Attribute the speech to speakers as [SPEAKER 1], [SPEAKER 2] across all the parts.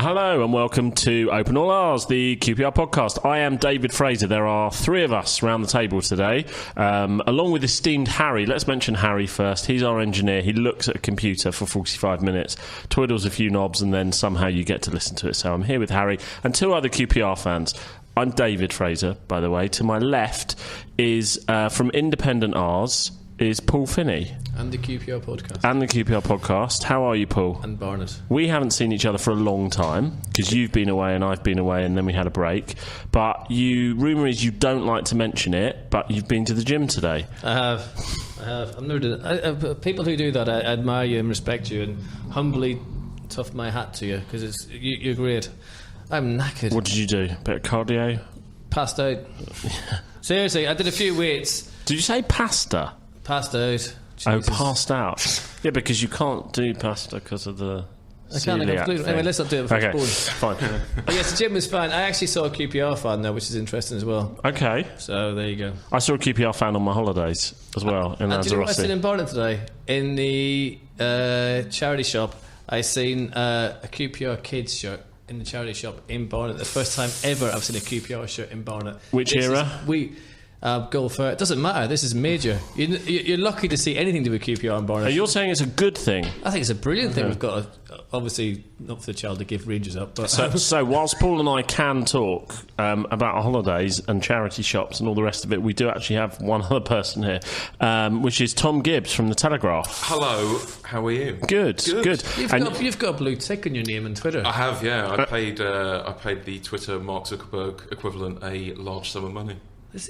[SPEAKER 1] Hello and welcome to Open All R's, the QPR podcast. I am David Fraser. There are three of us around the table today, along with esteemed Harry. Let's mention Harry first. He's our engineer. He looks at a computer for 45 minutes, twiddles a few knobs, and then somehow you get to listen to it. So I'm here with Harry and two other QPR fans. I'm David Fraser, by the way. To my left is, from Independent R's, is Paul Finney.
[SPEAKER 2] And the QPR podcast.
[SPEAKER 1] How are you, Paul?
[SPEAKER 2] And Barnett.
[SPEAKER 1] We haven't seen each other for a long time because you've been away and I've been away and then we had a break. But rumour is you don't like to mention it, but you've been to the gym today.
[SPEAKER 2] I have. I've never done it. People who do that, I admire you and respect you and humbly tough my hat to you because you're great. I'm knackered.
[SPEAKER 1] What did you do? A bit of cardio?
[SPEAKER 2] Passed out. Seriously, I did a few weights.
[SPEAKER 1] Did you say pasta?
[SPEAKER 2] Passed out. Jesus.
[SPEAKER 1] Oh, passed out. Yeah, because you can't do pasta because of the celiac thing.
[SPEAKER 2] Anyway, let's not do it before
[SPEAKER 1] okay,
[SPEAKER 2] fine. Yes, the gym was fine. I actually saw a QPR fan there, which is interesting as well.
[SPEAKER 1] Okay.
[SPEAKER 2] So there you go.
[SPEAKER 1] I saw a QPR fan on my holidays as well in Lanzarote.
[SPEAKER 2] Do you know what I seen in Barnet today? In the charity shop, I seen a QPR kids shirt in the charity shop in Barnet. The first time ever I've seen a QPR shirt in Barnet.
[SPEAKER 1] Which era?
[SPEAKER 2] Goal for it doesn't matter. This is major. You're lucky to see anything to do with QPR in Barnet.
[SPEAKER 1] You're saying it's a good thing?
[SPEAKER 2] I think it's a brilliant thing. We've got obviously not for the child to give Rangers up, but
[SPEAKER 1] so whilst Paul and I can talk about our holidays and charity shops and all the rest of it, we do actually have one other person here, which is Thom Gibbs from the Telegraph.
[SPEAKER 3] Hello, how are you?
[SPEAKER 1] Good.
[SPEAKER 2] You've got a blue tick on your name on Twitter.
[SPEAKER 3] I have, yeah. I paid the Twitter Mark Zuckerberg equivalent a large sum of money.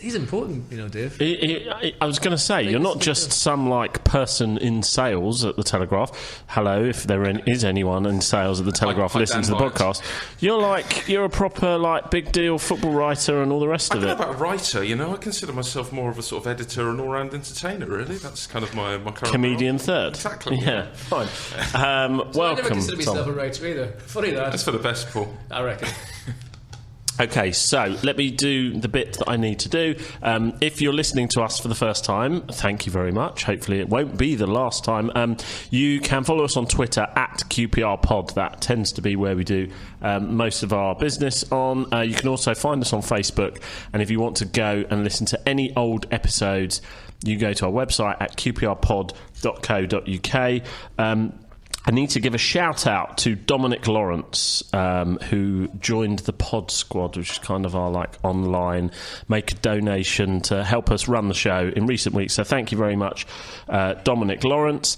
[SPEAKER 2] He's important, you know, Dave.
[SPEAKER 1] I was going to say, you're not just some person in sales at the Telegraph. Hello, if there is anyone in sales at the Telegraph listening to the podcast. You're a proper big deal football writer and all the rest of it.
[SPEAKER 3] I don't know about writer, I consider myself more of a sort of editor and all-round entertainer, really. That's kind of my current
[SPEAKER 1] comedian
[SPEAKER 3] role.
[SPEAKER 1] Third.
[SPEAKER 3] Exactly.
[SPEAKER 1] Yeah, fine.
[SPEAKER 2] So
[SPEAKER 1] welcome,
[SPEAKER 2] I never consider myself
[SPEAKER 1] Thom.
[SPEAKER 2] a writer either. Funny that.
[SPEAKER 3] That's for the best, Paul.
[SPEAKER 2] I reckon.
[SPEAKER 1] Okay, so let me do the bit that I need to do. If you're listening to us for the first time, thank you very much. Hopefully it won't be the last time. You can follow us on Twitter at QPRPod. That tends to be where we do most of our business on. You can also find us on Facebook. And if you want to go and listen to any old episodes, you go to our website at qprpod.co.uk. I need to give a shout out to Dominic Lawrence, who joined the Pod Squad, which is kind of our online make a donation to help us run the show in recent weeks. So thank you very much, Dominic Lawrence.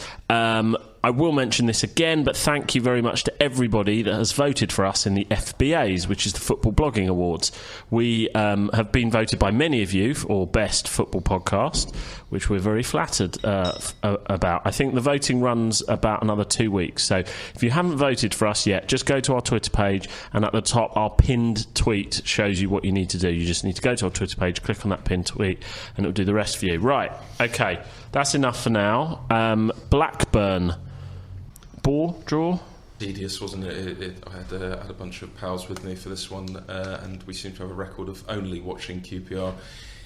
[SPEAKER 1] I will mention this again, but thank you very much to everybody that has voted for us in the FBAs, which is the Football Blogging Awards. We have been voted by many of you for Best Football Podcast, which we're very flattered about. I think the voting runs about another 2 weeks. So if you haven't voted for us yet, just go to our Twitter page, and at the top, our pinned tweet shows you what you need to do. You just need to go to our Twitter page, click on that pinned tweet, and it'll do the rest for you. Right, okay, that's enough for now. Blackburn. Ball draw?
[SPEAKER 3] Tedious, wasn't it? I had a bunch of pals with me for this one, and we seem to have a record of only watching QPR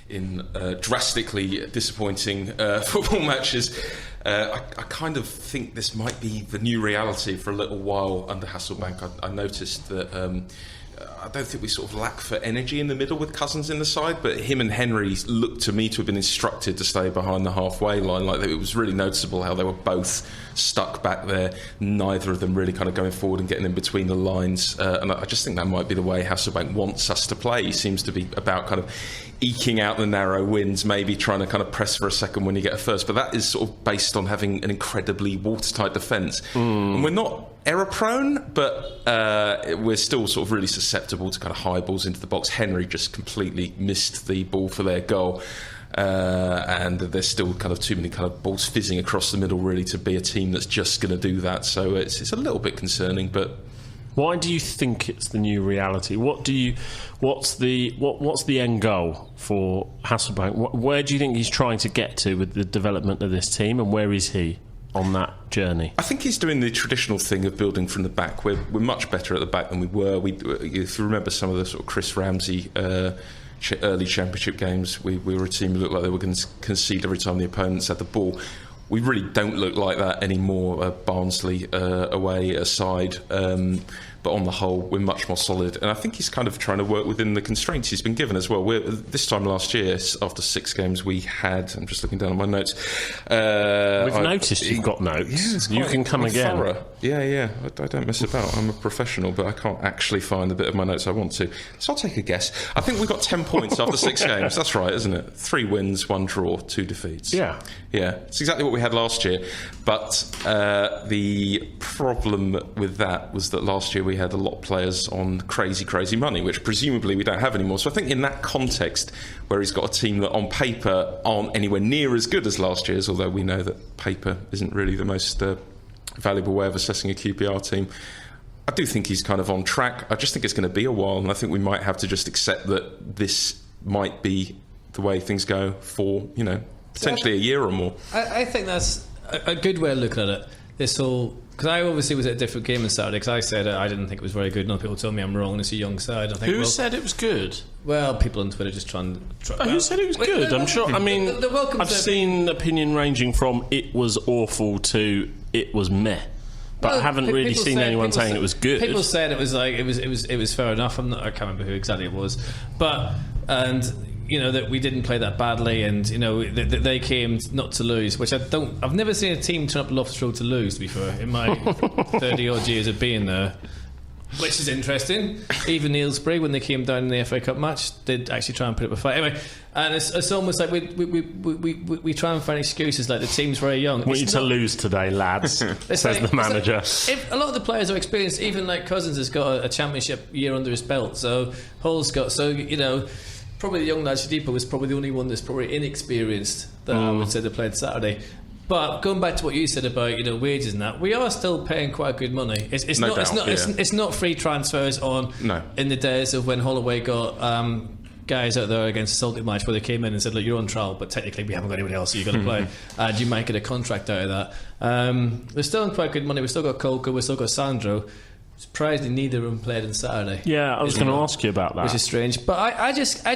[SPEAKER 3] in drastically disappointing football matches. I kind of think this might be the new reality for a little while under Hasselbank. I noticed that I don't think we sort of lack for energy in the middle with Cousins in the side, but him and Henry looked to me to have been instructed to stay behind the halfway line. It was really noticeable how they were both stuck back there, neither of them really kind of going forward and getting in between the lines. And I just think that might be the way Hasselbank wants us to play. He seems to be about kind of eking out the narrow wins, maybe trying to kind of press for a second when you get a first. But that is sort of based on having an incredibly watertight defence. And we're not error-prone, but we're still sort of really susceptible to kind of high balls into the box. Henry just completely missed the ball for their goal. And there's still kind of too many kind of balls fizzing across the middle really to be a team that's just going to do that. So it's a little bit concerning, but...
[SPEAKER 1] Why do you think it's the new reality? What's the end goal for Hasselbank? Where do you think he's trying to get to with the development of this team, and where is he on that journey?
[SPEAKER 3] I think he's doing the traditional thing of building from the back. We're much better at the back than we were. If you remember some of the sort of Chris Ramsey early championship games, we were a team who looked like they were going to concede every time the opponents had the ball. We really don't look like that anymore. Barnsley away aside, but on the whole, we're much more solid. And I think he's kind of trying to work within the constraints he's been given as well. This time last year, after 6 games, we had... I'm just looking down on my notes.
[SPEAKER 1] We've noticed you've got notes.
[SPEAKER 3] Yeah,
[SPEAKER 1] you can come again.
[SPEAKER 3] Thorough. Yeah. I don't mess about. I'm a professional, but I can't actually find the bit of my notes I want to. So I'll take a guess. I think we got 10 points after 6 games. That's right, isn't it? 3 wins, 1 draw, 2 defeats.
[SPEAKER 1] Yeah.
[SPEAKER 3] It's exactly what we had last year. But the problem with that was that last year we had a lot of players on crazy money, which presumably we don't have anymore. So I think in that context, where he's got a team that on paper aren't anywhere near as good as last year's, although we know that paper isn't really the most valuable way of assessing a QPR team, I do think he's kind of on track. I just think it's going to be a while, and I think we might have to just accept that this might be the way things go for, potentially a year or more.
[SPEAKER 2] I think that's a good way of looking at it. This whole... Because I obviously was at a different game on Saturday, because I said I didn't think it was very good, and other people told me I'm wrong, it's a young side. I think,
[SPEAKER 1] Who said it was good?
[SPEAKER 2] Well, people on Twitter just trying...
[SPEAKER 1] Who said it was good? I'm sure... I mean, I've seen opinion ranging from it was awful to it was meh. But I haven't really seen anyone saying it was good.
[SPEAKER 2] People said it was like it was fair enough. I can't remember who exactly it was, but that we didn't play that badly, and they came not to lose, which I've never seen a team turn up Loft Road to lose. To be fair, in my 30 odd years of being there. Which is interesting. Even Aylesbury, when they came down in the FA Cup match, did actually try and put up a fight. Anyway, and it's almost like we try and find excuses like the team's very young.
[SPEAKER 1] Want you to lose today, lads, says the manager.
[SPEAKER 2] If a lot of the players are experienced, even like Cousins has got a championship year under his belt, so Paul's got... So, probably the young lad, Shadipo, was probably the only one that's probably inexperienced that I would say they played Saturday. But going back to what you said about wages and that, we are still paying quite good money. It's not free transfers in the days of when Holloway got guys out there against a Celtic match where they came in and said, look, you're on trial, but technically we haven't got anybody else, so you've got to play, and you might get a contract out of that. We're still on quite good money. We've still got Colco, we've still got Sandro. Surprisingly, neither of them played on Saturday. Yeah,
[SPEAKER 1] I was going to ask you about that,
[SPEAKER 2] which is strange. But I just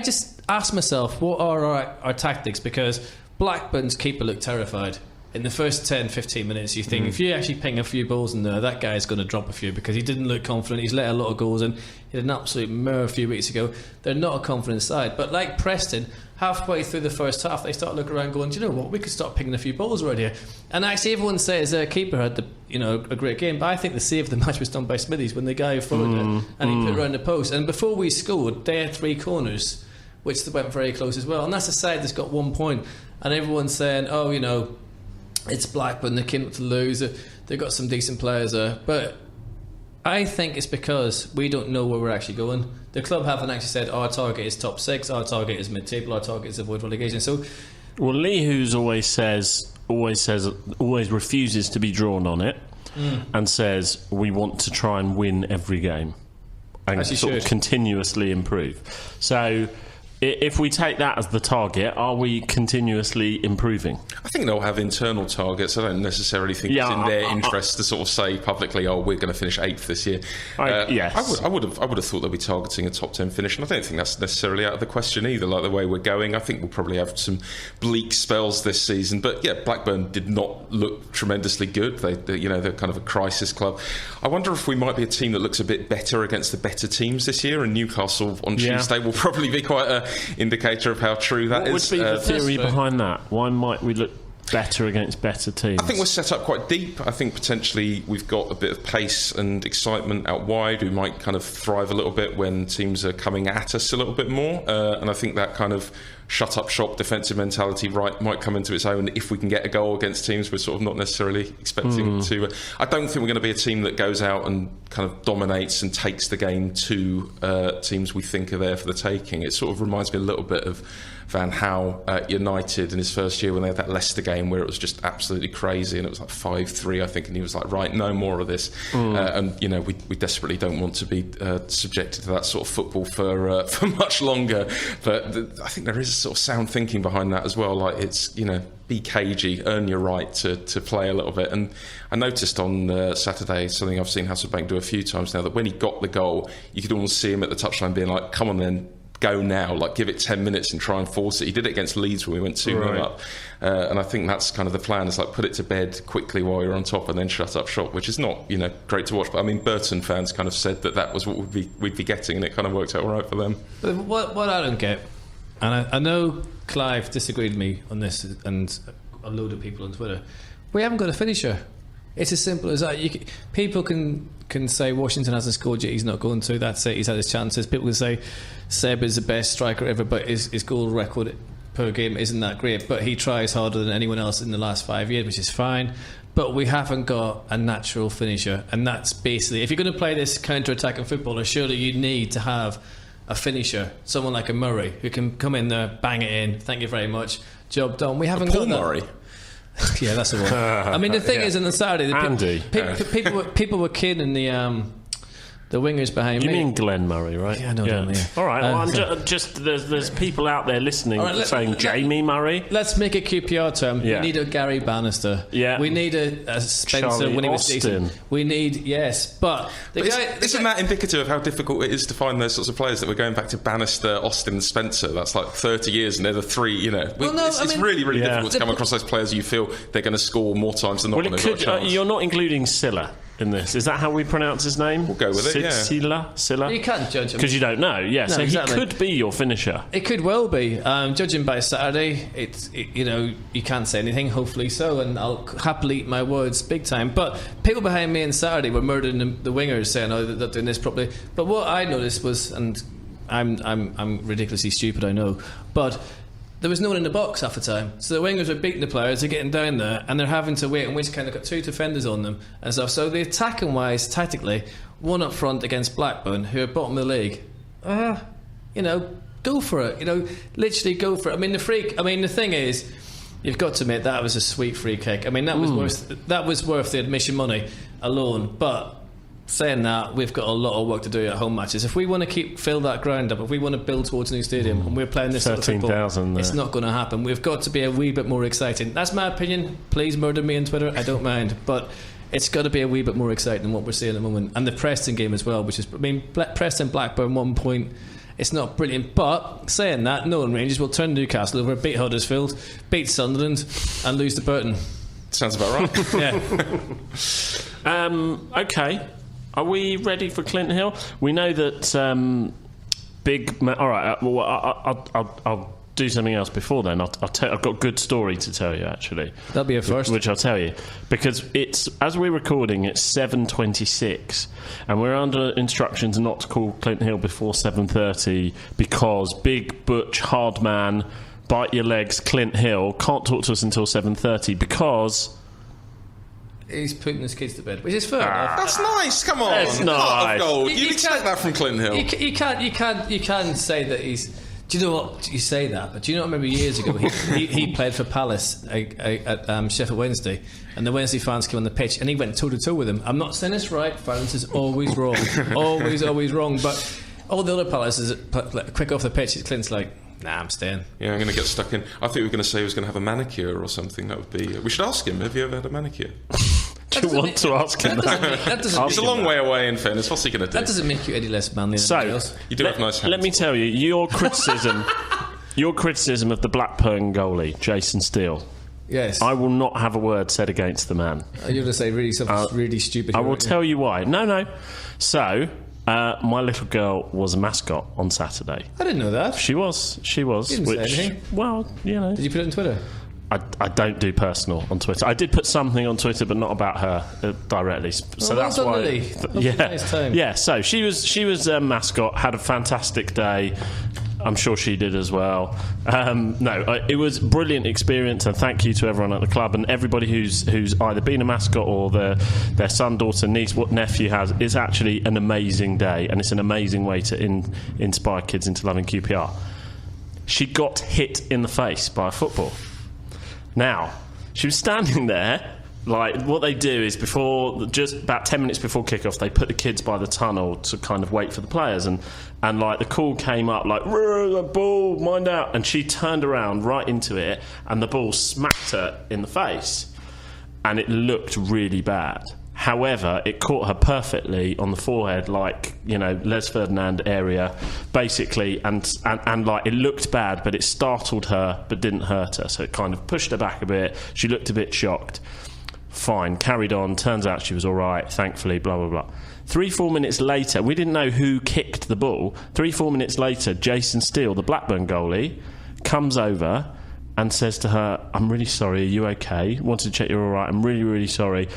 [SPEAKER 2] ask myself, what are our tactics? Because Blackburn's keeper looked terrified. In the first 10-15 minutes, you think if you actually ping a few balls in there, that guy's going to drop a few, because he didn't look confident. He's let a lot of goals in. He had an absolute mare a few weeks ago. They're not a confident side. But like Preston, halfway through the first half, they start looking around going, do you know what, we could start pinging a few balls right here. And actually everyone says their keeper had a great game, but I think the save of the match was done by Smithies when the guy followed it and he put it around the post. And before we scored, they had 3 corners, which went very close as well. And that's a side that's got 1 point. And everyone's saying, it's Blackburn, they came up to lose. They've got some decent players there. But I think it's because we don't know where we're actually going. The club haven't actually said our target is top 6, our target is mid-table, our target is avoid relegation. So,
[SPEAKER 1] well, Lee Hughes always refuses to be drawn on it and says we want to try and win every game and sort of continuously improve. So if we take that as the target, are we continuously improving?
[SPEAKER 3] I think they'll have internal targets. I don't necessarily think it's in their interest to sort of say publicly, "Oh, we're going to finish 8th this year."
[SPEAKER 1] Yes,
[SPEAKER 3] I would have thought they'll be targeting a top 10 finish, and I don't think that's necessarily out of the question either. Like the way we're going, I think we'll probably have some bleak spells this season. But yeah, Blackburn did not look tremendously good. They're kind of a crisis club. I wonder if we might be a team that looks a bit better against the better teams this year. And Newcastle on Tuesday will probably be quite a indicator of how true that is.
[SPEAKER 1] What would be the theory behind that? Why might we look better against better teams?
[SPEAKER 3] I think we're set up quite deep. I think potentially we've got a bit of pace and excitement out wide. We might kind of thrive a little bit when teams are coming at us a little bit more, and I think that kind of shut up shop defensive mentality might come into its own if we can get a goal against teams we're sort of not necessarily expecting to. I don't think we're going to be a team that goes out and kind of dominates and takes the game to teams we think are there for the taking. It sort of reminds me a little bit of Van Gaal at United in his first year when they had that Leicester game where it was just absolutely crazy and it was like 5-3 I think, and he was like, right, no more of this. And we desperately don't want to be subjected to that sort of football for much longer. But I think there is sort of sound thinking behind that as well. Like it's, be cagey, earn your right to play a little bit. And I noticed on Saturday something I've seen Hasselbank do a few times now, that when he got the goal, you could almost see him at the touchline being like, come on then, go now, like give it 10 minutes and try and force it. He did it against Leeds when we went 2-0 up. And I think that's kind of the plan, is like put it to bed quickly while you're on top and then shut up shop, which is not, great to watch. But I mean, Burton fans kind of said that was what we'd be getting, and it kind of worked out all right for them.
[SPEAKER 2] But what I don't get, and I know Clive disagreed with me on this, and a load of people on Twitter, we haven't got a finisher. It's as simple as that. People can say Washington hasn't scored yet, he's not going to, that's it, he's had his chances. People can say Seb is the best striker ever, but his goal record per game isn't that great, but he tries harder than anyone else in the last 5 years, which is fine. But we haven't got a natural finisher, and that's basically, if you're going to play this counter-attacking footballer, surely you need to have a finisher, someone like a Murray who can come in there, bang it in, thank you very much, job done. We haven't got that.
[SPEAKER 3] Murray.
[SPEAKER 2] Yeah, that's the one. I mean, the thing is, on the Saturday, people were kidding the wingers behind me.
[SPEAKER 1] You mean Glenn Murray, right?
[SPEAKER 2] Yeah, I know that, yeah.
[SPEAKER 1] All right, well, there's people out there listening saying Jamie Murray.
[SPEAKER 2] Let's make a QPR term.
[SPEAKER 1] Yeah.
[SPEAKER 2] We need a Gary Bannister.
[SPEAKER 1] Yeah.
[SPEAKER 2] We need a Spencer
[SPEAKER 1] Charlie
[SPEAKER 2] when he was decent. We need, but
[SPEAKER 3] isn't that indicative of how difficult it is to find those sorts of players, that we're going back to Bannister, Austin, Spencer? That's like 30 years, and they're the three, it's really, really difficult to come across those players you feel they're going to score more times than not when they've got a chance.
[SPEAKER 1] You're not including Silla in this. Is that how we pronounce his name?
[SPEAKER 3] We'll go with it, yeah.
[SPEAKER 1] Silla?
[SPEAKER 2] You can't judge him.
[SPEAKER 1] Because you don't know, yeah.
[SPEAKER 2] No,
[SPEAKER 1] so
[SPEAKER 2] exactly.
[SPEAKER 1] he could be your finisher.
[SPEAKER 2] It could well be. Judging by Saturday, you can't say anything, hopefully so, and I'll happily eat my words big time. But people behind me on Saturday were murdering the wingers, saying, they're not doing this properly. But what I noticed was, and I'm ridiculously stupid, I know, but there was no one in the box half the time, so the wingers are beating the players, they're getting down there, and they're having to wait, and we've kind of got two defenders on them and stuff. So the attacking wise, tactically, one up front against Blackburn, who are bottom of the league, go for it, literally go for it. I mean, the thing is, you've got to admit that was a sweet free kick. I mean, that was worth the admission money alone. But saying that, we've got a lot of work to do at home matches. If we want to fill that ground up, if we want to build towards a new stadium, and we're playing this sort of football, it's not going to happen. We've got to be a wee bit more exciting. That's my opinion. Please murder me on Twitter, I don't mind, but it's got to be a wee bit more exciting than what we're seeing at the moment. And the Preston game as well, which is, Preston Blackburn 1 point, it's not brilliant. But saying that, Nolan Rangers will turn Newcastle over, beat Huddersfield, beat Sunderland, and lose to Burton.
[SPEAKER 3] Sounds about right.
[SPEAKER 2] Yeah.
[SPEAKER 1] Okay. Are we ready for Clint Hill? We know that all right. Well, I'll do something else before then. I've got a good story to tell you, actually.
[SPEAKER 2] That'll be a first.
[SPEAKER 1] Which I'll tell you, because it's, as we're recording, it's 7:26, and we're under instructions not to call Clint Hill before 7:30 because big butch hard man, bite your legs, Clint Hill can't talk to us until 7:30 because
[SPEAKER 2] he's putting his kids to bed, which is fair enough.
[SPEAKER 3] That's nice. Come on,
[SPEAKER 1] that's nice.
[SPEAKER 3] You'd expect that from Clint Hill.
[SPEAKER 2] You can't say that he's. Do you know what? You say that, but do you not remember years ago he played for Palace at Sheffield Wednesday, and the Wednesday fans came on the pitch, and he went toe to toe with them. I'm not saying it's right. Violence is always wrong, always wrong. But all the other Palaces quick off the pitch. Clint's like, nah, I'm staying.
[SPEAKER 3] Yeah, I'm going to get stuck in. I think we were going to say he was going to have a manicure or something. That would be. We should ask him. Have you ever had a manicure?
[SPEAKER 1] Do you want to ask him that?
[SPEAKER 3] He's a long way away, in fairness. What's he going to do?
[SPEAKER 2] That doesn't make you any less manly than anybody else.
[SPEAKER 3] You do have nice hands.
[SPEAKER 1] Let me tell you, your criticism of the Blackburn goalie, Jason Steele.
[SPEAKER 2] Yes.
[SPEAKER 1] I will not have a word said against the man.
[SPEAKER 2] You're going to say something really stupid.
[SPEAKER 1] I will tell you why. No. So, my little girl was a mascot on Saturday.
[SPEAKER 2] I didn't know that.
[SPEAKER 1] She was.
[SPEAKER 2] You didn't say anything.
[SPEAKER 1] Well,
[SPEAKER 2] Did you put it on Twitter?
[SPEAKER 1] I don't do personal on Twitter. I did put something on Twitter, but not about her directly. So that's why. Yeah. So she was a mascot. Had a fantastic day. I'm sure she did as well. It was a brilliant experience, and thank you to everyone at the club and everybody who's either been a mascot or their son, daughter, niece, what nephew has. It's actually an amazing day, and it's an amazing way to inspire kids into loving QPR. She got hit in the face by a football. Now, she was standing there, like, what they do is just about 10 minutes before kickoff, they put the kids by the tunnel to kind of wait for the players, and like, the call came up, like, the ball, mind out, and she turned around right into it, and the ball smacked her in the face, and it looked really bad. However, it caught her perfectly on the forehead, like, you know, Les Ferdinand area, basically, and like, it looked bad, but it startled her, but didn't hurt her. So it kind of pushed her back a bit. She looked a bit shocked. Fine, carried on. Turns out she was all right, thankfully, blah, blah, blah. 3-4 minutes later, we didn't know who kicked the ball. 3-4 minutes later, Jason Steele, the Blackburn goalie, comes over and says to her, I'm really sorry, are you okay? Wanted to check you're all right. I'm really, really sorry.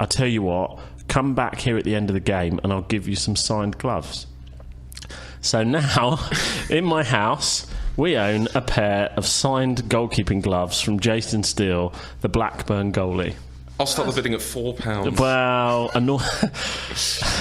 [SPEAKER 1] I tell you what, come back here at the end of the game and I'll give you some signed gloves. So now, in my house, we own a pair of signed goalkeeping gloves from Jason Steele, the Blackburn goalie.
[SPEAKER 3] I'll start the bidding at £4.
[SPEAKER 1] Well,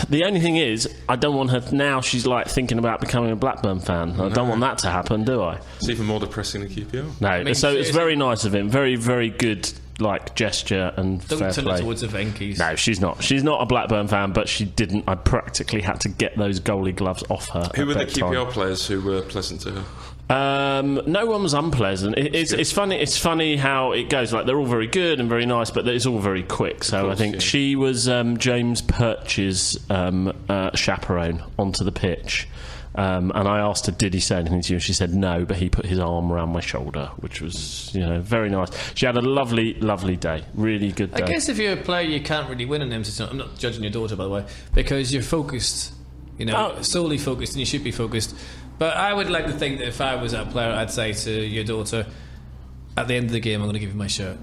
[SPEAKER 1] the only thing is, I don't want her now. She's like thinking about becoming a Blackburn fan. I don't want that to happen, do I?
[SPEAKER 3] It's even more depressing than QPR.
[SPEAKER 1] No, I mean, so it's very nice of him. Very, very good, like, gesture and fair play.
[SPEAKER 2] Don't turn it towards the Venkies.
[SPEAKER 1] No, she's not. She's not a Blackburn fan, but she didn't. I practically had to get those goalie gloves off her.
[SPEAKER 3] Who were the QPR players who were pleasant to her?
[SPEAKER 1] No one was unpleasant. It's funny. It's funny how it goes. Like, they're all very good and very nice, but it's all very quick. So course, I think she was James Perch's chaperone onto the pitch. And I asked her, did he say anything to you? And she said no, but he put his arm around my shoulder, which was, you know, very nice. She had a lovely, lovely day. Really good day.
[SPEAKER 2] I guess if you're a player, you can't really win an empty. I'm not judging your daughter, by the way, because you're focused, you know, solely focused, and you should be focused. But I would like to think that if I was that player, I'd say to your daughter, at the end of the game, I'm going to give you my shirt,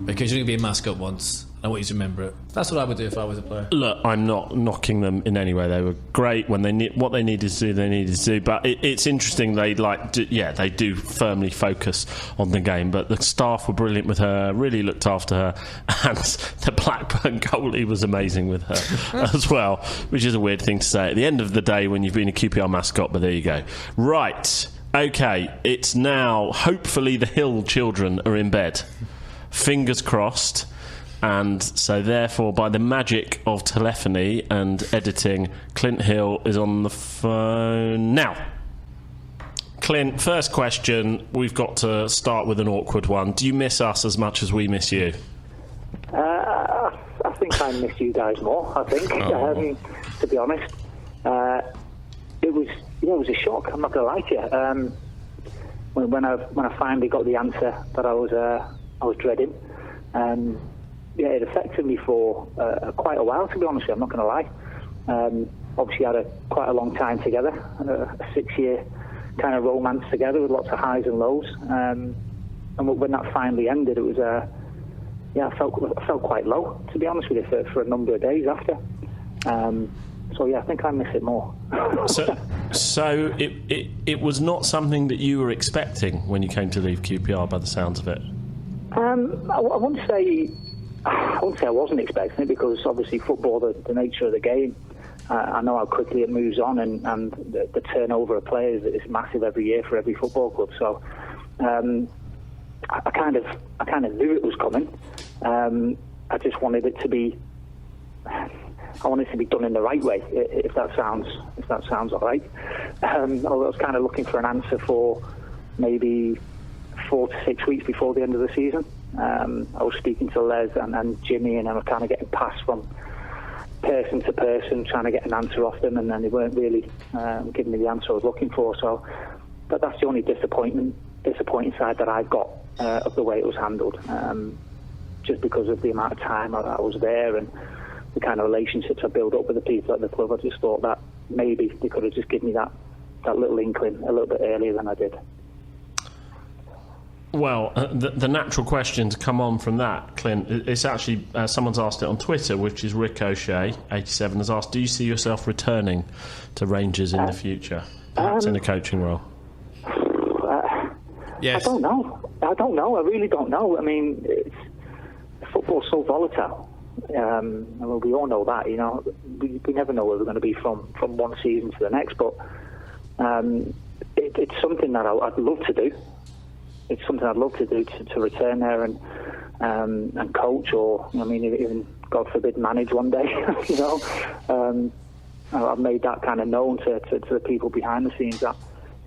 [SPEAKER 2] because you're going to be a mascot once. I want you to remember it. That's what I would do if I was a player.
[SPEAKER 1] Look, I'm not knocking them in any way. They were great when what they needed to do. They needed to do. But it's interesting. They they do firmly focus on the game. But the staff were brilliant with her. Really looked after her, and the Blackburn goalie was amazing with her as well. Which is a weird thing to say at the end of the day when you've been a QPR mascot. But there you go. Right. Okay. It's now hopefully the Hill children are in bed. Fingers crossed. And so, therefore, by the magic of telephony and editing, Clint Hill is on the phone now. Clint, first question. We've got to start with an awkward one. Do you miss us as much as we miss you?
[SPEAKER 4] I think I miss you guys more. I think, to be honest, it was a shock. I'm not going to lie to you. When I finally got the answer that I was dreading. Yeah, it affected me for quite a while, to be honest. I'm not going to lie. Obviously, had quite a long time together, a 6-year kind of romance together with lots of highs and lows. And when that finally ended, it was I felt quite low, to be honest with you, for a number of days after. So yeah, I think I miss it more.
[SPEAKER 1] So it was not something that you were expecting when you came to leave QPR, by the sounds of it.
[SPEAKER 4] I wouldn't say I wasn't expecting it, because obviously football, the nature of the game, I know how quickly it moves on, and the turnover of players is massive every year for every football club. So I kind of knew it was coming. I just wanted it to be. I wanted it to be done in the right way, if that sounds all right. I was kind of looking for an answer for maybe 4 to 6 weeks before the end of the season. I was speaking to Les and Jimmy, and I was kind of getting passed from person to person, trying to get an answer off them, and then they weren't really giving me the answer I was looking for. So that's the only disappointing side that I've got of the way it was handled. Just because of the amount of time I was there and the kind of relationships I built up with the people at the club, I just thought that maybe they could have just given me that little inkling a little bit earlier than I did.
[SPEAKER 1] Well, the natural question to come on from that, Clint, it's actually, someone's asked it on Twitter, which is Ricochet87, has asked, do you see yourself returning to Rangers in the future, perhaps in a coaching role?
[SPEAKER 2] Yes.
[SPEAKER 4] I don't know. I really don't know. I mean, football's so volatile. Well, we all know that, you know. We never know where we're going to be from one season to the next, but it's something that I'd love to do. It's something I'd love to do, to return there and coach, or I mean, even God forbid, manage one day. You know, I've made that kind of known to the people behind the scenes that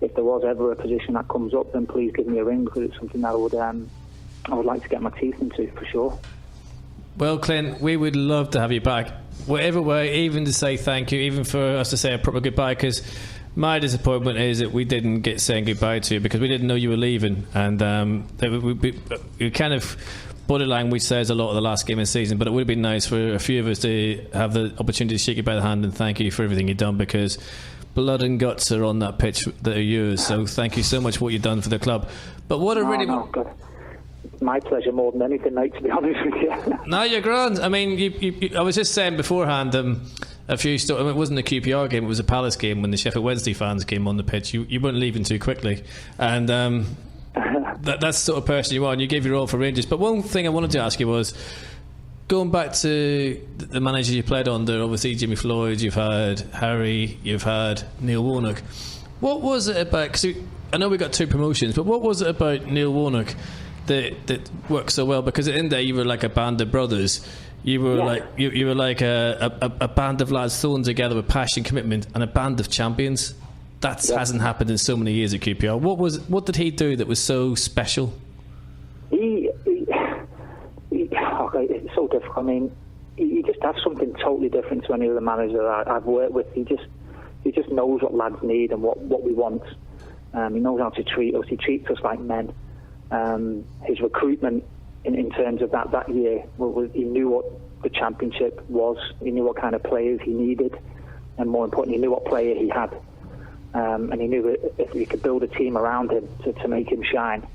[SPEAKER 4] if there was ever a position that comes up, then please give me a ring, because it's something that I would like to get my teeth into for sure.
[SPEAKER 2] Well, Clint, we would love to have you back. whatever way, even to say thank you, even for us to say a proper goodbye, because my disappointment is that we didn't get saying goodbye to you because we didn't know you were leaving, and we kind of body language says a lot of the last game of the season, but it would have been nice for a few of us to have the opportunity to shake you by the hand and thank you for everything you've done, because blood and guts are on that pitch that are yours. So thank you so much for what you've done for the club. But what
[SPEAKER 4] God. My pleasure more than anything, mate, to be honest with you.
[SPEAKER 2] No, you're grand. I mean, I was just saying beforehand, a few it wasn't a QPR game, it was a Palace game when the Sheffield Wednesday fans came on the pitch. You weren't leaving too quickly, and that's the sort of person you are, and you gave your all for Rangers. But one thing I wanted to ask you was, going back to the managers you played under, obviously Jimmy Floyd, you've had Harry, you've had Neil Warnock. What was it about, because I know we got 2 promotions, but what was it about Neil Warnock that worked so well? Because at the end of the day, you were like a band of brothers. You were like you were like a band of lads thrown together with passion, commitment, and a band of champions. That hasn't happened in so many years at QPR. What did he do that was so special?
[SPEAKER 4] It's so difficult. I mean, he just has something totally different to any other manager I've worked with. He just knows what lads need and what we want. He knows how to treat us. He treats us like men. His recruitment in terms of that year, he knew what the championship was. He knew what kind of players he needed, and more importantly, he knew what player he had. And he knew that if we could build a team around him to make him shine,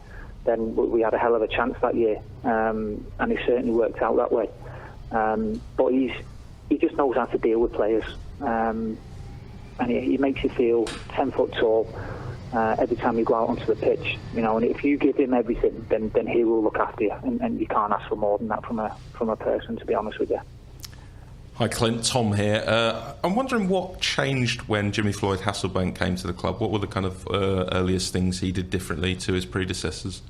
[SPEAKER 4] then we had a hell of a chance that year. And he certainly worked out that way. But he just knows how to deal with players. And he makes you feel 10 foot tall every time you go out onto the pitch. And if you give him everything, then he will look after you. And you can't ask for more than that from a person, to be honest with you.
[SPEAKER 3] Hi Clint, Thom here. I'm wondering what changed when Jimmy Floyd Hasselbank came to the club. What were the kind of earliest things he did differently to his predecessors?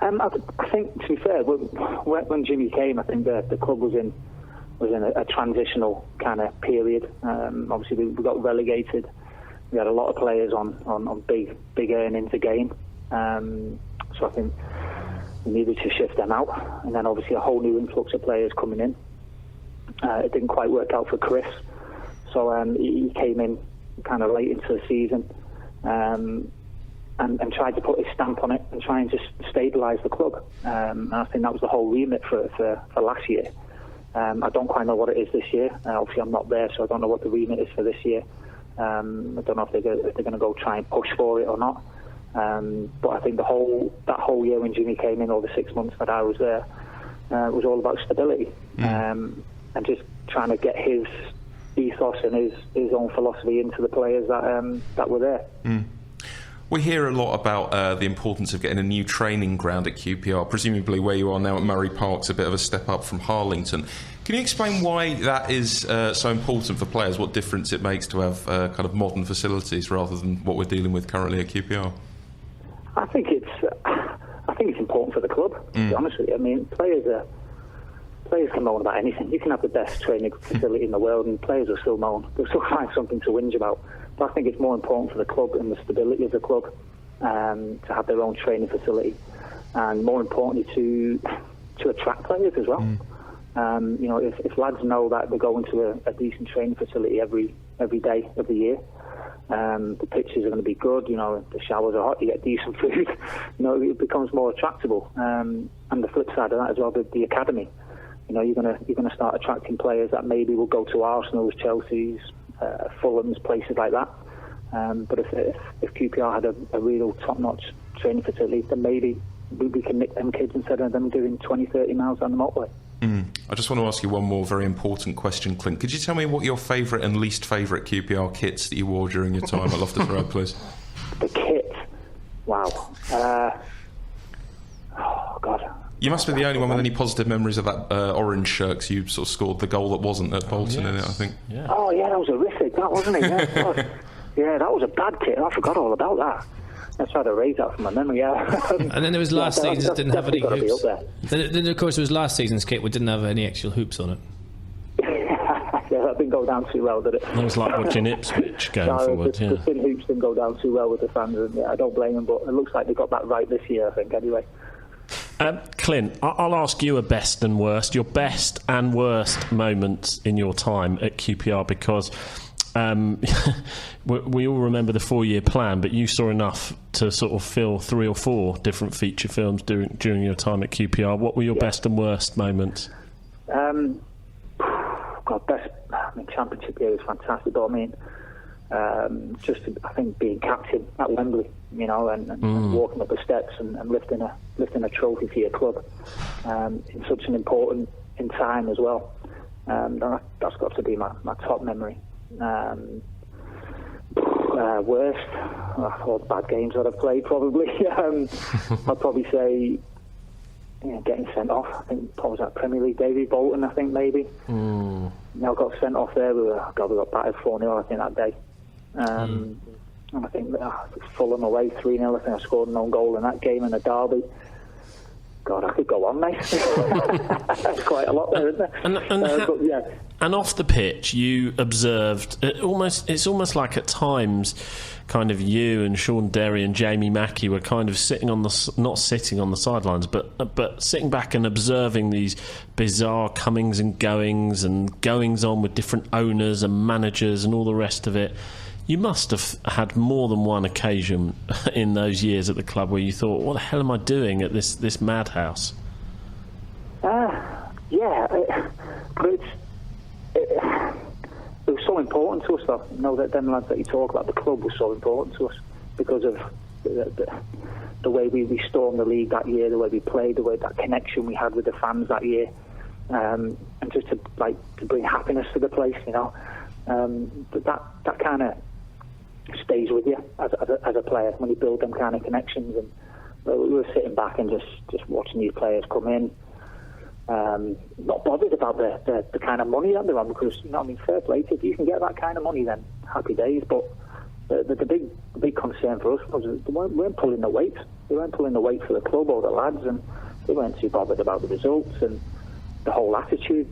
[SPEAKER 4] I think, to be fair, when Jimmy came, I think the club was in a transitional kind of period. Obviously, we got relegated. We had a lot of players on big earnings again. So I think we needed to shift them out, and then obviously a whole new influx of players coming in. It didn't quite work out for Chris, so he came in kind of late into the season and tried to put his stamp on it and try and just stabilise the club. And I think that was the whole remit for last year. I don't quite know what it is this year. Obviously, I'm not there, so I don't know what the remit is for this year. I don't know if they're going to go try and push for it or not. But I think that whole year when Jimmy came in, or the 6 months that I was there, was all about stability. And just trying to get his ethos and his own philosophy into the players that were there.
[SPEAKER 3] We hear a lot about the importance of getting a new training ground at QPR. Presumably where you are now at Murray Park's a bit of a step up from Harlington. Can you explain why that is so important for players, what difference it makes to have kind of modern facilities rather than what we're dealing with currently at QPR?
[SPEAKER 4] I think it's important for the club, to be honest with you. I mean, players can moan about anything. You can have the best training facility in the world and players will still moan. They'll still find something to whinge about. But I think it's more important for the club and the stability of the club to have their own training facility, and more importantly to attract players as well. If lads know that they're going to a decent training facility every day of the year, the pitches are going to be good, the showers are hot, you get decent food, it becomes more attractable. And the flip side of that as well, the academy. You're going to start attracting players that maybe will go to Arsenal's, Chelsea's, Fulham's, places like that. But if QPR had a real top-notch training facility, then maybe we can nick them kids instead of them doing 20-30 miles down the motorway.
[SPEAKER 3] I just want to ask you one more very important question, Clint. Could you tell me what your favourite and least favourite QPR kits that you wore during your time at Loftus Road, please?
[SPEAKER 4] The kit? Wow. Oh, God.
[SPEAKER 3] You must be the only one with any positive memories of that orange shirt, 'cause you sort of scored the goal that wasn't at Bolton in it, I think.
[SPEAKER 1] Yeah.
[SPEAKER 4] Oh, yeah, that was horrific, that, wasn't it? Yeah, God. Yeah, that was a bad kit. I forgot all about that. I tried to erase that from my memory, yeah.
[SPEAKER 2] And then there was last season's that didn't have any hoops. Then, of course, there was last season's kit which didn't have any actual hoops on it.
[SPEAKER 4] Yeah, that didn't go down too well, did it?
[SPEAKER 1] It was like watching Ipswich going forward.
[SPEAKER 4] The thin hoops didn't go down too well with the fans, and I don't blame them, but it looks like they got that right this year, I think, anyway.
[SPEAKER 1] Clint, I'll ask you a best and worst, your best and worst moments in your time at QPR, because we all remember the 4-year plan, but you saw enough to sort of fill 3 or 4 different feature films during your time at QPR. What were your best and worst moments?
[SPEAKER 4] Championship year was fantastic, but I think being captain at Wembley, and walking up the steps and lifting a trophy for your club in such an important time as well. That's got to be my top memory. Worst, all the bad games that I've played, probably. I'd probably say getting sent off. I think what was that, Premier League Davy Bolton, I think maybe. I got sent off there. We got battered 4-0 I think that day. And I think Fulham away 3-0. I think I scored an own goal in that game in a derby. God, I could go on, mate. That's quite a lot there, isn't there?
[SPEAKER 1] And off the pitch, you observed it's almost like at times, kind of you and Sean Derry and Jamie Mackey were kind of not sitting on the sidelines, but sitting back and observing these bizarre comings and goings on with different owners and managers and all the rest of it. You must have had more than one occasion in those years at the club where you thought, what the hell am I doing at this madhouse?
[SPEAKER 4] But it was so important to us, though. That them lads that you talk about, the club was so important to us because of the way we stormed the league that year, the way we played, that connection we had with the fans that year, and just to bring happiness to the place, But that kind of stays with you as a player when you build them kind of connections. And we were sitting back and just watching these players come in, not bothered about the kind of money that they're on, because fair play to you. If you can get that kind of money, then happy days. But the big concern for us was they weren't pulling the weight. They weren't pulling the weight for the club or the lads, and they weren't too bothered about the results, and the whole attitude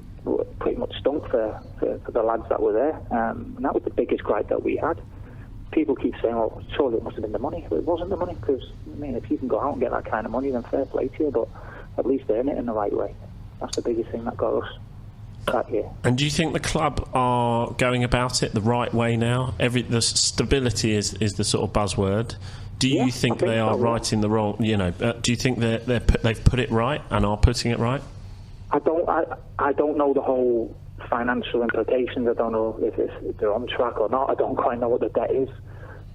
[SPEAKER 4] pretty much stunk for the lads that were there. And that was the biggest gripe that we had. People keep saying, "Oh, surely it must have been the money." But it wasn't the money, because if you can go out and get that kind of money, then fair play to you. But at least earn it in the right way. That's the biggest thing that got us that year. And
[SPEAKER 1] do you think the club are going about it the right way now? The stability is the sort of buzzword. Do you think they are right in the wrong? Do you think they've put it right and are putting it right?
[SPEAKER 4] I don't know the whole financial implications. I don't know if they're on track or not. I don't quite know what the debt is.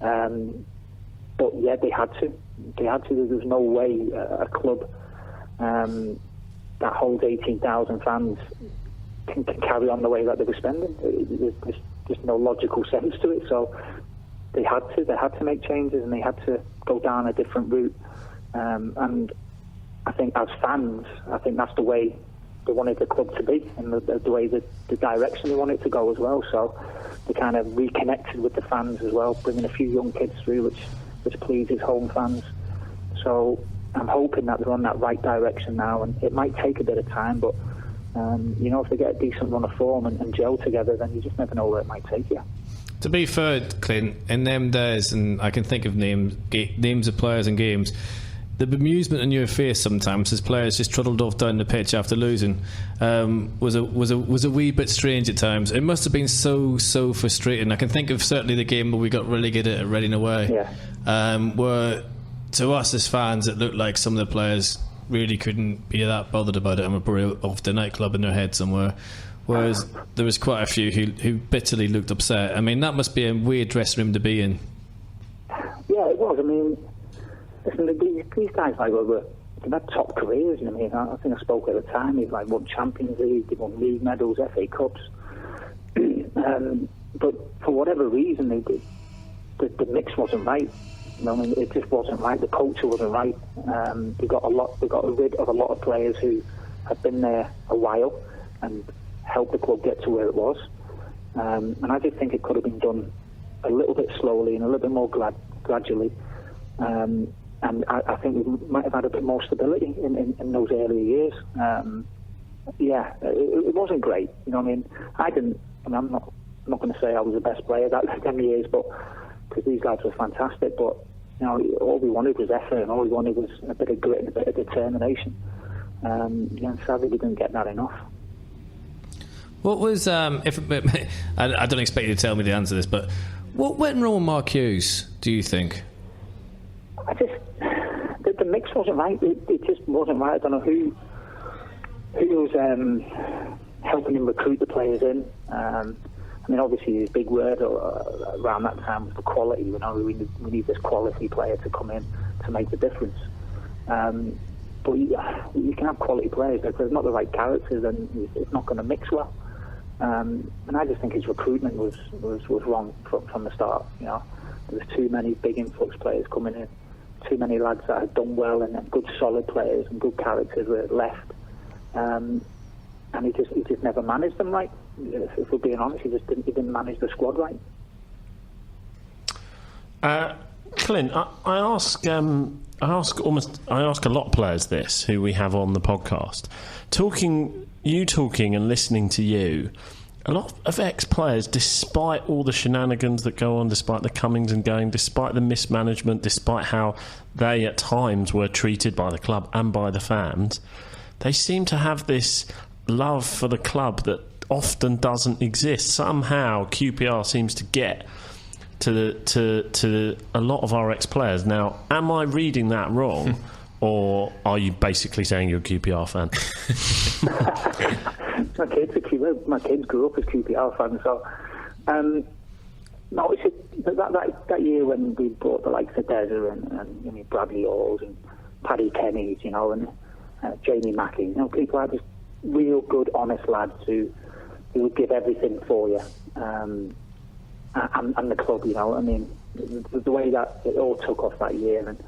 [SPEAKER 4] But yeah, they had to. There's no way a club that holds 18,000 fans can carry on the way that they were spending. There's just no logical sense to it. So they had to make changes, and they had to go down a different route. And I think as fans, that's the way they wanted the club to be, and the way the direction they wanted to go as well. So they kind of reconnected with the fans as well, bringing a few young kids through, which pleases home fans. So I'm hoping that they're on that right direction now, and it might take a bit of time, but if they get a decent run of form and gel together, then you just never know where it might take you.
[SPEAKER 2] To be fair, Clint, in them days, and I can think of names of players and games, the bemusement on your face sometimes as players just trundled off down the pitch after losing was a wee bit strange at times. It must have been so frustrating. I can think of certainly the game where we got relegated at Reading away, where to us as fans it looked like some of the players really couldn't be that bothered about it and were off the nightclub in their head somewhere, whereas there was quite a few who bitterly looked upset. I mean, that must be a weird dressing room to be in.
[SPEAKER 4] Yeah, it was. I mean, listen, these guys they had top careers. I think I spoke at the time. They've won Champions League, they've won league medals, FA Cups. But for whatever reason, the mix wasn't right. It just wasn't right. The culture wasn't right. We got rid of a lot of players who had been there a while and helped the club get to where it was. And I did think it could have been done a little bit slowly and a little bit more gradually. And I think we might have had a bit more stability in those earlier years. It wasn't great. I'm not going to say I was the best player that 10 years, but because these guys were fantastic. But You know, all we wanted was effort, and all we wanted was a bit of grit and a bit of determination. Sadly, we didn't get that enough.
[SPEAKER 2] What was I don't expect you to tell me the answer to this, but what went wrong with Mark Hughes, do you think?
[SPEAKER 4] The mix wasn't right. It just wasn't right. I don't know who was helping him recruit the players in. I mean, obviously, his big word around that time was the quality. You know, we need this quality player to come in to make the difference. But you can have quality players, but if there's not the right characters, then it's not going to mix well. And I just think his recruitment was wrong from the start. You know, there was too many big influx players coming in, too many lads that had done well, and then good solid players and good characters were left. And he just never managed them right. If we're being honest, he didn't manage the squad right.
[SPEAKER 1] Clint, I ask a lot of players this who we have on the podcast. Talking and listening to you, a lot of ex-players, despite all the shenanigans that go on, despite the comings and going, despite the mismanagement, despite how they at times were treated by the club and by the fans, they seem to have this love for the club that often doesn't exist. Somehow QPR seems to get to a lot of our ex-players. Now, am I reading that wrong, or are you basically saying you're a QPR fan?
[SPEAKER 4] My kids grew up as QPR fans, so no, it's that year when we brought the likes of Deza and Bradley Halls and Paddy Kenny's, you know, and Jamie Mackey, you know, people are just real good, honest lads who would give everything for you. And the club, you know, I mean, the way that it all took off that year, and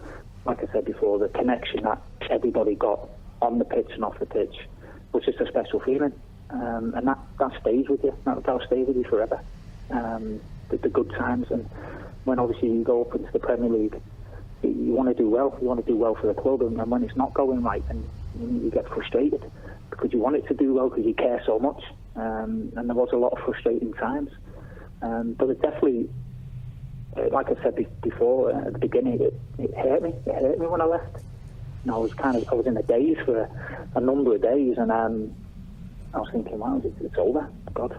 [SPEAKER 4] like I said before, the connection that everybody got on the pitch and off the pitch was just a special feeling, and that stays with you. That'll stay with you forever. The good times, and when obviously you go up into the Premier League, you want to do well. You want to do well for the club, and when it's not going right, then you get frustrated because you want it to do well because you care so much. And there was a lot of frustrating times. But it definitely, like I said before at the beginning, it hurt me. It hurt me when I left. And I was in a daze for a number of days, and I was thinking, wow, it's over. God,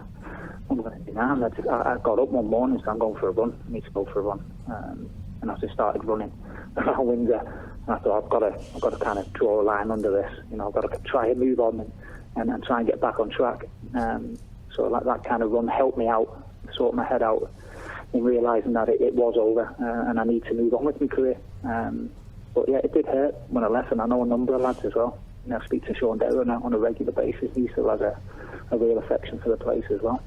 [SPEAKER 4] what am I going to do now? I got up one morning and said, I'm going for a run. I need to go for a run. And I just started running around Windsor. And I thought, I've got to kind of draw a line under this. You know, I've got to try and move on and try and get back on track. So that kind of run helped me out, sort my head out in realising that it was over and I need to move on with my career. But yeah, it did hurt when I left, and I know a number of lads as well. You know, I speak to Sean Dowler on a regular basis. He still has a real affection for the place as well.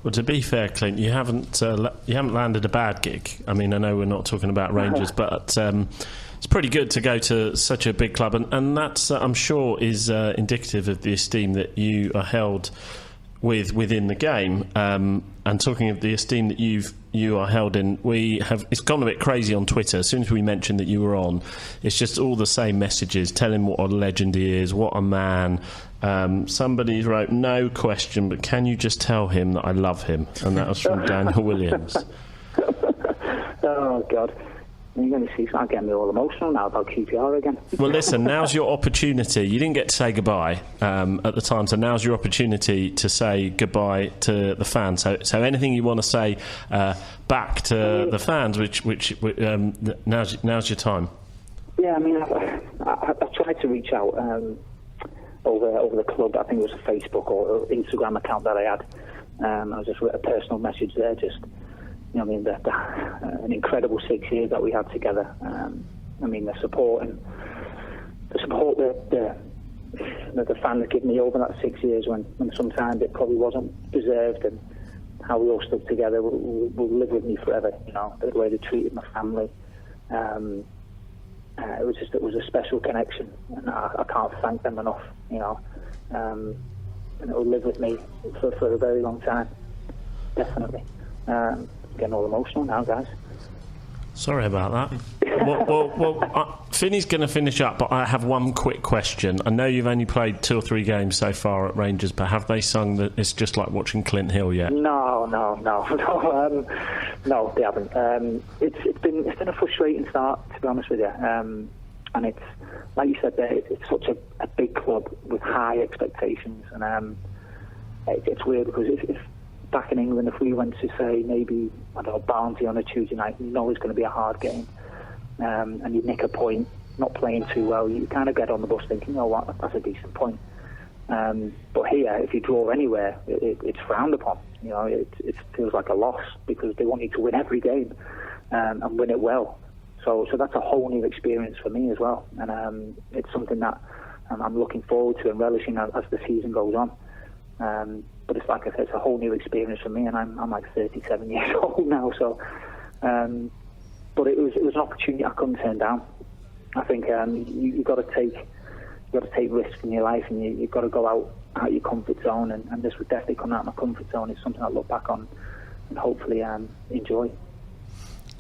[SPEAKER 1] Well, to be fair, Clint, you haven't landed a bad gig. I mean, I know we're not talking about Rangers, but it's pretty good to go to such a big club, and that's I'm sure is indicative of the esteem that you are held within the game. And talking of the esteem that you are held in, it's gone a bit crazy on Twitter. As soon as we mentioned that you were on, it's just all the same messages telling what a legend he is, what a man. Somebody wrote, no question, but can you just tell him that I love him? And that was from Daniel Williams.
[SPEAKER 4] Oh God, you're going to see, I'm getting me all emotional now about QPR again.
[SPEAKER 1] Well, listen, now's your opportunity. You didn't get to say goodbye at the time, so now's your opportunity to say goodbye to the fans. So anything you want to say back to the fans, which now's your time.
[SPEAKER 4] Yeah, I mean, I tried to reach out over the club. I think it was a Facebook or Instagram account that I had. I just wrote a personal message there, just. You know, I mean, an incredible 6 years that we had together. I mean, the support that the fans gave me over that 6 years when sometimes it probably wasn't deserved, and how we all stuck together will live with me forever. You know, the way they treated my family. It was a special connection, and I can't thank them enough. You know, and it will live with me for a very long time, definitely. Getting all emotional now, guys.
[SPEAKER 1] Sorry about that. well, Finney's going to finish up, but I have one quick question. I know you've only played 2 or 3 games so far at Rangers, but have they sung that it's just like watching Clint Hill yet?
[SPEAKER 4] No, they haven't. It's been a frustrating start, to be honest with you. And it's like you said there, it's such a big club with high expectations, and it's weird because if back in England, if we went to say maybe Barnsley on a Tuesday night, you know it's going to be a hard game, and you nick a point, not playing too well, you kind of get on the bus thinking, oh, what, that's a decent point. But here, if you draw anywhere, it's frowned upon. You know, it feels like a loss because they want you to win every game and win it well. So that's a whole new experience for me as well, and it's something that I'm looking forward to and relishing as the season goes on. But it's like I said, it's a whole new experience for me, and I'm like 37 years old now. So, but it was an opportunity I couldn't turn down. I think you got to take risks in your life, and you've got to go out your comfort zone, and this would definitely come out of my comfort zone. It's something I look back on and hopefully enjoy.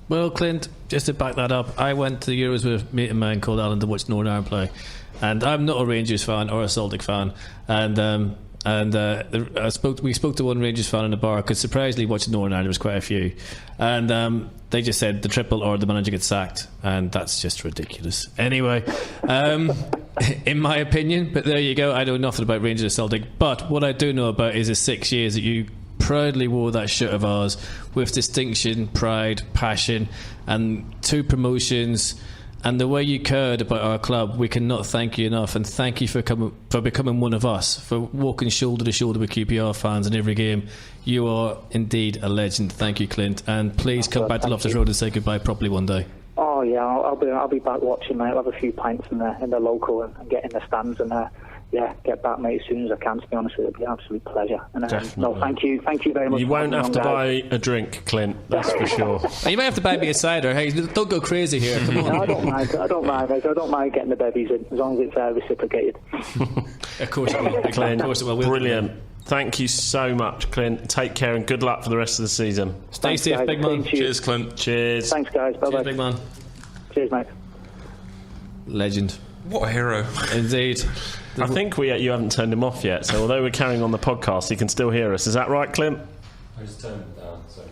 [SPEAKER 2] Well, Clint, just to back that up, I went to the Euros with a mate of mine called Alan to watch Northern Ireland play, and I'm not a Rangers fan or a Celtic fan, and we spoke to one Rangers fan in the bar because surprisingly watching Northern Ireland there was quite a few, and they just said the triple or the manager gets sacked, and that's just ridiculous. Anyway, in my opinion, but there you go. I know nothing about Rangers or Celtic, but what I do know about is the 6 years that you proudly wore that shirt of ours with distinction, pride, passion, and 2 promotions. And the way you cared about our club, we cannot thank you enough. And thank you for becoming one of us, for walking shoulder to shoulder with QPR fans in every game. You are indeed a legend. Thank you, Clint. And please come back to Loft Road and say goodbye properly one day. Oh yeah,
[SPEAKER 4] I'll be back watching, mate. I'll have a few pints in the local and get in the stands and get back, mate, as soon as I can. To be honest with you, it'll be an absolute pleasure. And no, thank you very much.
[SPEAKER 1] You won't have to buy a drink, Clint. That's for sure.
[SPEAKER 2] You might have to buy me a cider. Hey, don't go crazy here. Come on.
[SPEAKER 4] No, I don't mind. I don't mind getting the bevies in as long as it's reciprocated.
[SPEAKER 2] Of course it will.
[SPEAKER 1] Clint,
[SPEAKER 2] of course it will.
[SPEAKER 1] Brilliant. Thank you so much, Clint. Take care and good luck for the rest of the season.
[SPEAKER 2] Stay safe, big man.
[SPEAKER 3] Cheers, Clint.
[SPEAKER 1] Cheers.
[SPEAKER 4] Thanks, guys. Bye-bye.
[SPEAKER 2] Cheers, big man.
[SPEAKER 4] Cheers, mate.
[SPEAKER 2] Legend.
[SPEAKER 3] What a hero.
[SPEAKER 2] Indeed.
[SPEAKER 1] I think you haven't turned him off yet, so although we're carrying on the podcast, he can still hear us. Is that right, Clint?
[SPEAKER 5] I just turned it down, so...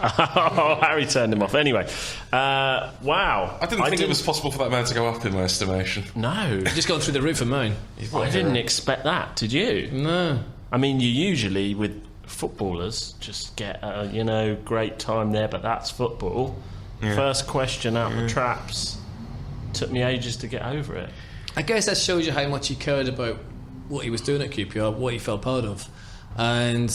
[SPEAKER 1] Oh, Harry turned him off. Anyway, wow.
[SPEAKER 3] I didn't think it was possible for that man to go up in my estimation.
[SPEAKER 1] No.
[SPEAKER 2] Just gone through the roof of mine.
[SPEAKER 1] I didn't expect that, did you?
[SPEAKER 2] No.
[SPEAKER 1] I mean, you usually, with footballers, just get a, great time there, but that's football. Yeah. First question out the traps. Took me ages to get over it.
[SPEAKER 2] I guess that shows you how much he cared about what he was doing at QPR, what he felt proud of. And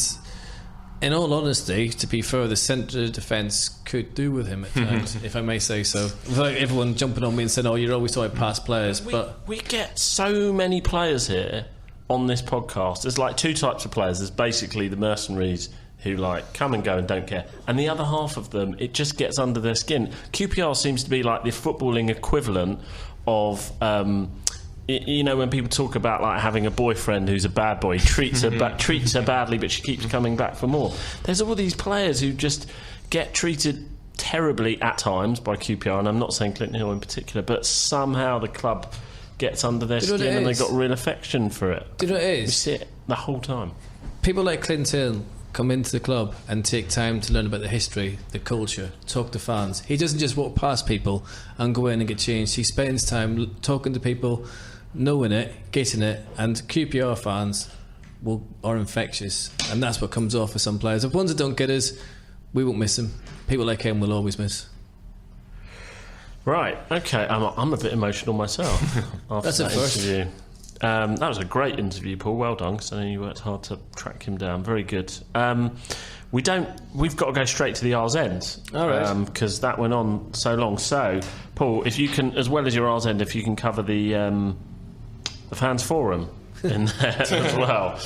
[SPEAKER 2] in all honesty, to be fair, the centre defence could do with him at times, if I may say so. Without everyone jumping on me and saying, oh, you're always talking about past players.
[SPEAKER 1] We get so many players here on this podcast. There's like 2 types of players. There's basically the mercenaries who come and go and don't care, and the other half of them, it just gets under their skin. QPR seems to be like the footballing equivalent of when people talk about having a boyfriend who's a bad boy, treats her badly, but she keeps coming back for more. There's all these players who just get treated terribly at times by QPR, and I'm not saying Clint Hill in particular, but somehow the club gets under their skin and they've got real affection for it.
[SPEAKER 2] Do you know what it is?
[SPEAKER 1] We see it the whole time.
[SPEAKER 2] People like Clint Hill come into the club and take time to learn about the history, the culture, talk to fans. He doesn't just walk past people and go in and get changed. He spends time talking to people, knowing it, getting it, and QPR fans are infectious, and that's what comes off for some players. The ones that don't get us, we won't miss them. People like him will always miss.
[SPEAKER 1] Right, okay, I'm a bit emotional myself after
[SPEAKER 2] That's
[SPEAKER 1] that
[SPEAKER 2] a first.
[SPEAKER 1] interview. That was a great interview, Paul. Well done. So you worked hard to track him down. Very good. We've got to go straight to the R's End.
[SPEAKER 2] All right.
[SPEAKER 1] Because that went on so long. So, Paul, if you can, as well as your R's End, if you can cover the fans forum in there as well.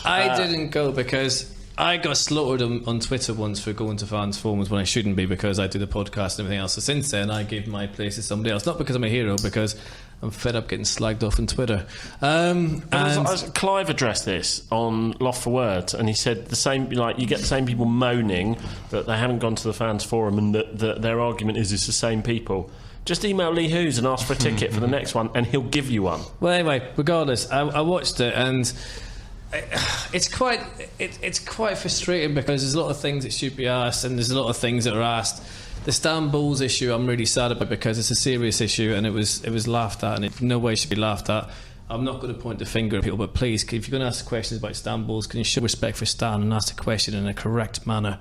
[SPEAKER 2] I didn't go because I got slaughtered on Twitter once for going to fans forums when I shouldn't be, because I do the podcast and everything else. So since then, I gave my place to somebody else. Not because I'm a hero, because I'm fed up getting slagged off on Twitter.
[SPEAKER 1] Clive addressed this on Loft for Words, and he said the same. You get the same people moaning that they haven't gone to the fans forum, and that their argument is it's the same people. Just email Lee Hughes and ask for a ticket for the next one, and he'll give you one.
[SPEAKER 2] Well, anyway, regardless, I watched it, and it's quite frustrating because there's a lot of things that should be asked, and there's a lot of things that are asked. The Stan Bulls issue, I'm really sad about because it's a serious issue, and it was laughed at, and it in no way should be laughed at. I'm not going to point the finger at people, but please, if you're going to ask questions about Stan Bulls, can you show respect for Stan and ask the question in a correct manner,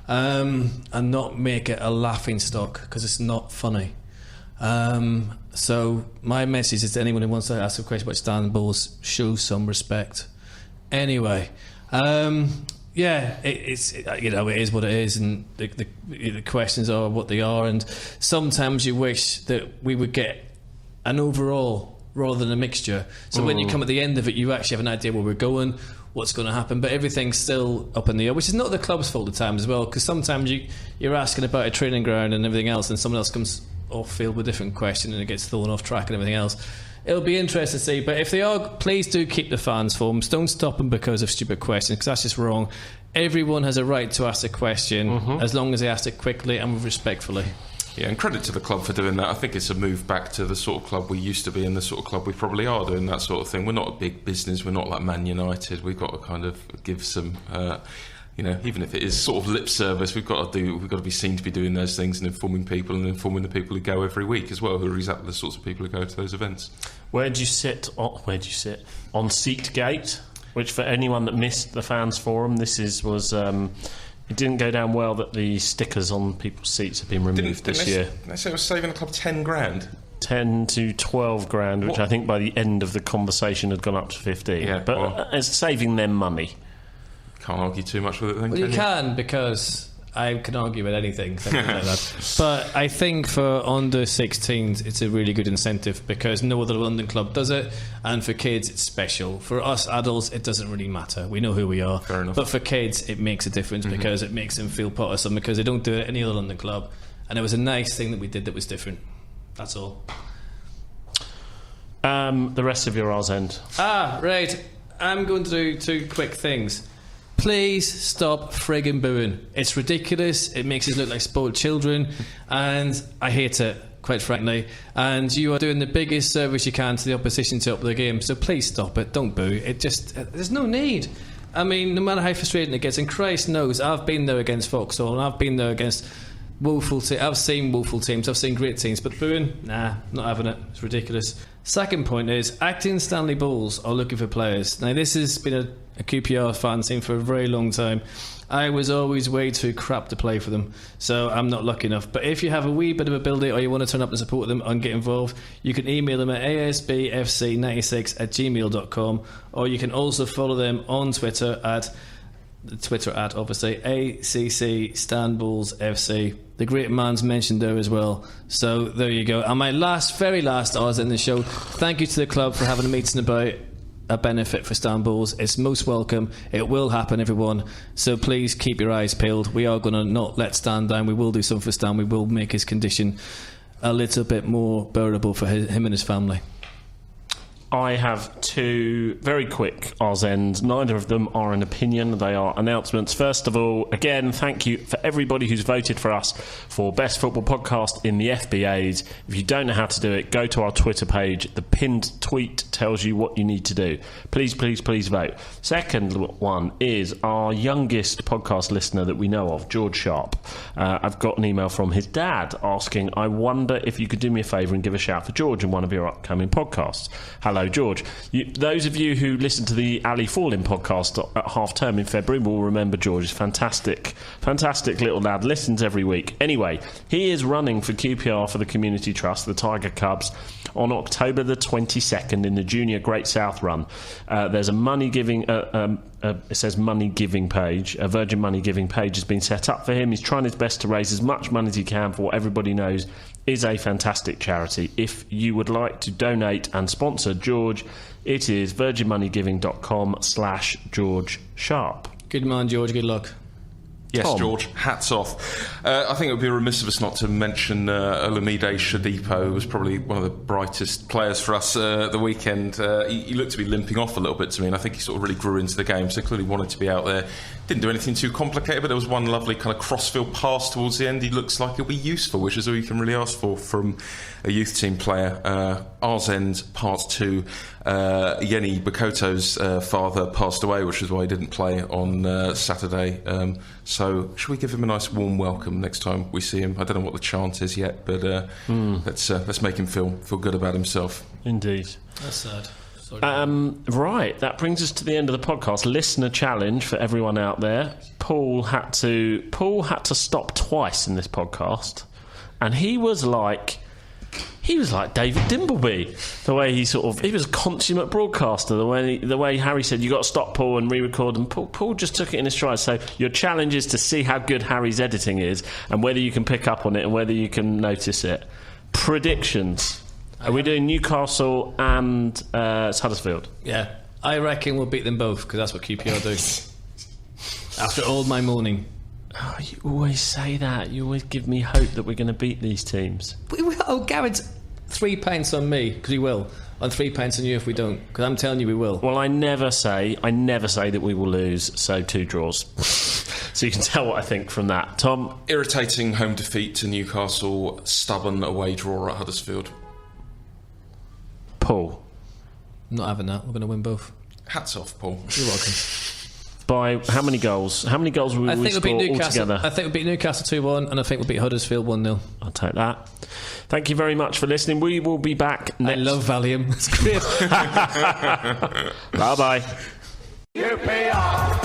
[SPEAKER 2] and not make it a laughing stock, because it's not funny. So my message is to anyone who wants to ask a question about Stan Bulls, show some respect. Anyway, it's it is what it is, and the questions are what they are, and sometimes you wish that we would get an overall rather than a mixture. So when you come at the end of it, you actually have an idea where we're going, what's going to happen, but everything's still up in the air, which is not the club's fault at times as well, because sometimes you're asking about a training ground and everything else, and someone else comes off field with a different question and it gets thrown off track and everything else. It'll be interesting to see, but if they are, please do keep the fans forms. Don't stop them because of stupid questions, because that's just wrong. Everyone has a right to ask a question as long as they ask it quickly and respectfully.
[SPEAKER 3] Yeah, and credit to the club for doing that. I think it's a move back to the sort of club we used to be and the sort of club we probably are, doing that sort of thing. We're not a big business, we're not like Man United. We've got to kind of give some even if it is sort of lip service, we've got to be seen to be doing those things and informing people and informing the people who go every week as well, who are exactly the sorts of people who go to those events.
[SPEAKER 1] Where do you sit on Seatgate? Which, for anyone that missed the fans forum, it didn't go down well that the stickers on people's seats have been removed this year.
[SPEAKER 3] They say it was saving the club 10 grand.
[SPEAKER 1] 10 to 12 grand, which I think by the end of the conversation had gone up to 15.
[SPEAKER 3] Yeah,
[SPEAKER 1] but it's saving them money.
[SPEAKER 3] Can't argue too much with it then,
[SPEAKER 2] well, you can, because I can argue with anything like that. But I think for under 16s it's a really good incentive, because no other London club does it, and for kids it's special. For us adults it doesn't really matter, we know who we are.
[SPEAKER 3] Fair enough.
[SPEAKER 2] But for kids it makes a difference, because it makes them feel part of something, because they don't do it at any other London club, and it was a nice thing that we did that was different. That's all.
[SPEAKER 1] The rest of your R's end.
[SPEAKER 2] Right, I'm going to do two quick things. Please stop friggin' booing. It's ridiculous. It makes us look like spoiled children, and I hate it, quite frankly. And you are doing the biggest service you can to the opposition to up the game, so please stop it. Don't boo. There's no need. I mean, no matter how frustrating it gets, and Christ knows, I've been there against Vauxhall, and I've been there against woeful teams. I've seen woeful teams, I've seen great teams, but booing? Nah, not having it. It's ridiculous. Second point is, Acting Stanley Bulls are looking for players. Now, this has been a QPR fan scene for a very long time. I was always way too crap to play for them, so I'm not lucky enough. But if you have a wee bit of ability, or you want to turn up and support them and get involved, you can email them at asbfc96@gmail.com, or you can also follow them on Twitter at obviously ACC Stan Bulls FC. The great man's mentioned there as well. So there you go. And my very last Oz in the show, thank you to the club for having a meeting about a benefit for Stan Bulls. It's most welcome. It will happen, everyone. So please keep your eyes peeled. We are going to not let Stan down. We will do something for Stan. We will make his condition a little bit more bearable for him and his family.
[SPEAKER 1] I have two very quick R's ends. Neither of them are an opinion, they are announcements. First of all, again, thank you for everybody who's voted for us for Best Football Podcast in the FBAs. If you don't know how to do it, go to our Twitter page. The pinned tweet tells you what you need to do. Please, please, please vote. Second one is our youngest podcast listener that we know of, George Sharp. I've got an email from his dad asking, I wonder if you could do me a favour and give a shout for George in one of your upcoming podcasts. Hello, George. Those of you who listen to the Ali Fallin podcast at half term in February will remember George is fantastic little lad, listens every week. Anyway, he is running for QPR for the Community Trust, the Tiger Cubs, on October the 22nd in the Junior Great South Run. There's a money giving it says money giving page. A Virgin Money giving page has been set up for him. He's trying his best to raise as much money as he can for what everybody knows is a fantastic charity. If you would like to donate and sponsor George, it is virginmoneygiving.com/George Sharp.
[SPEAKER 2] Good man, George. Good luck.
[SPEAKER 3] Yes,
[SPEAKER 1] Thom.
[SPEAKER 3] George, hats off. I think it would be remiss of us not to mention Olamide Shadipo, who was probably one of the brightest players for us the weekend. He looked to be limping off a little bit to me, and I think he sort of really grew into the game, so clearly wanted to be out there. Didn't do anything too complicated, but there was one lovely kind of crossfield pass towards the end. He looks like he'll be useful, which is all you can really ask for from a youth team player. Ours End Part 2. Yeni Bakoto's father passed away, which is why he didn't play on Saturday. So should we give him a nice warm welcome next time we see him? I don't know what the chant is yet, but let's make him feel good about himself.
[SPEAKER 1] Indeed.
[SPEAKER 2] That's sad.
[SPEAKER 1] Right, that brings us to the end of the podcast. Listener challenge for everyone out there. Paul had to stop twice in this podcast, and he was like David Dimbleby. The way he was a consummate broadcaster. The way Harry said, "You got to stop, Paul, and re-record." And Paul just took it in his stride. So your challenge is to see how good Harry's editing is, and whether you can pick up on it, and whether you can notice it. Predictions. Are we doing Newcastle and Huddersfield?
[SPEAKER 2] Yeah, I reckon we'll beat them both, because that's what QPR do. After all my mourning.
[SPEAKER 1] Oh, you always say that. You always give me hope that we're going to beat these teams.
[SPEAKER 2] Garrett's £3 on me, because he will, and £3 on you if we don't, because I'm telling you we will.
[SPEAKER 1] Well, I never say that we will lose, so 2 draws. So you can tell what I think from that. Thom?
[SPEAKER 3] Irritating home defeat to Newcastle, stubborn away draw at Huddersfield.
[SPEAKER 1] Paul?
[SPEAKER 2] I'm not having that. We're going to win both.
[SPEAKER 3] Hats off, Paul.
[SPEAKER 2] You're welcome.
[SPEAKER 1] By how many goals? How many goals will we score altogether?
[SPEAKER 2] I think we'll beat Newcastle 2-1, and I think we'll beat Huddersfield 1-0.
[SPEAKER 1] I'll take that. Thank you very much for listening. We will be back next...
[SPEAKER 2] I love Valium. It's great.
[SPEAKER 1] Bye-bye.
[SPEAKER 6] QPR.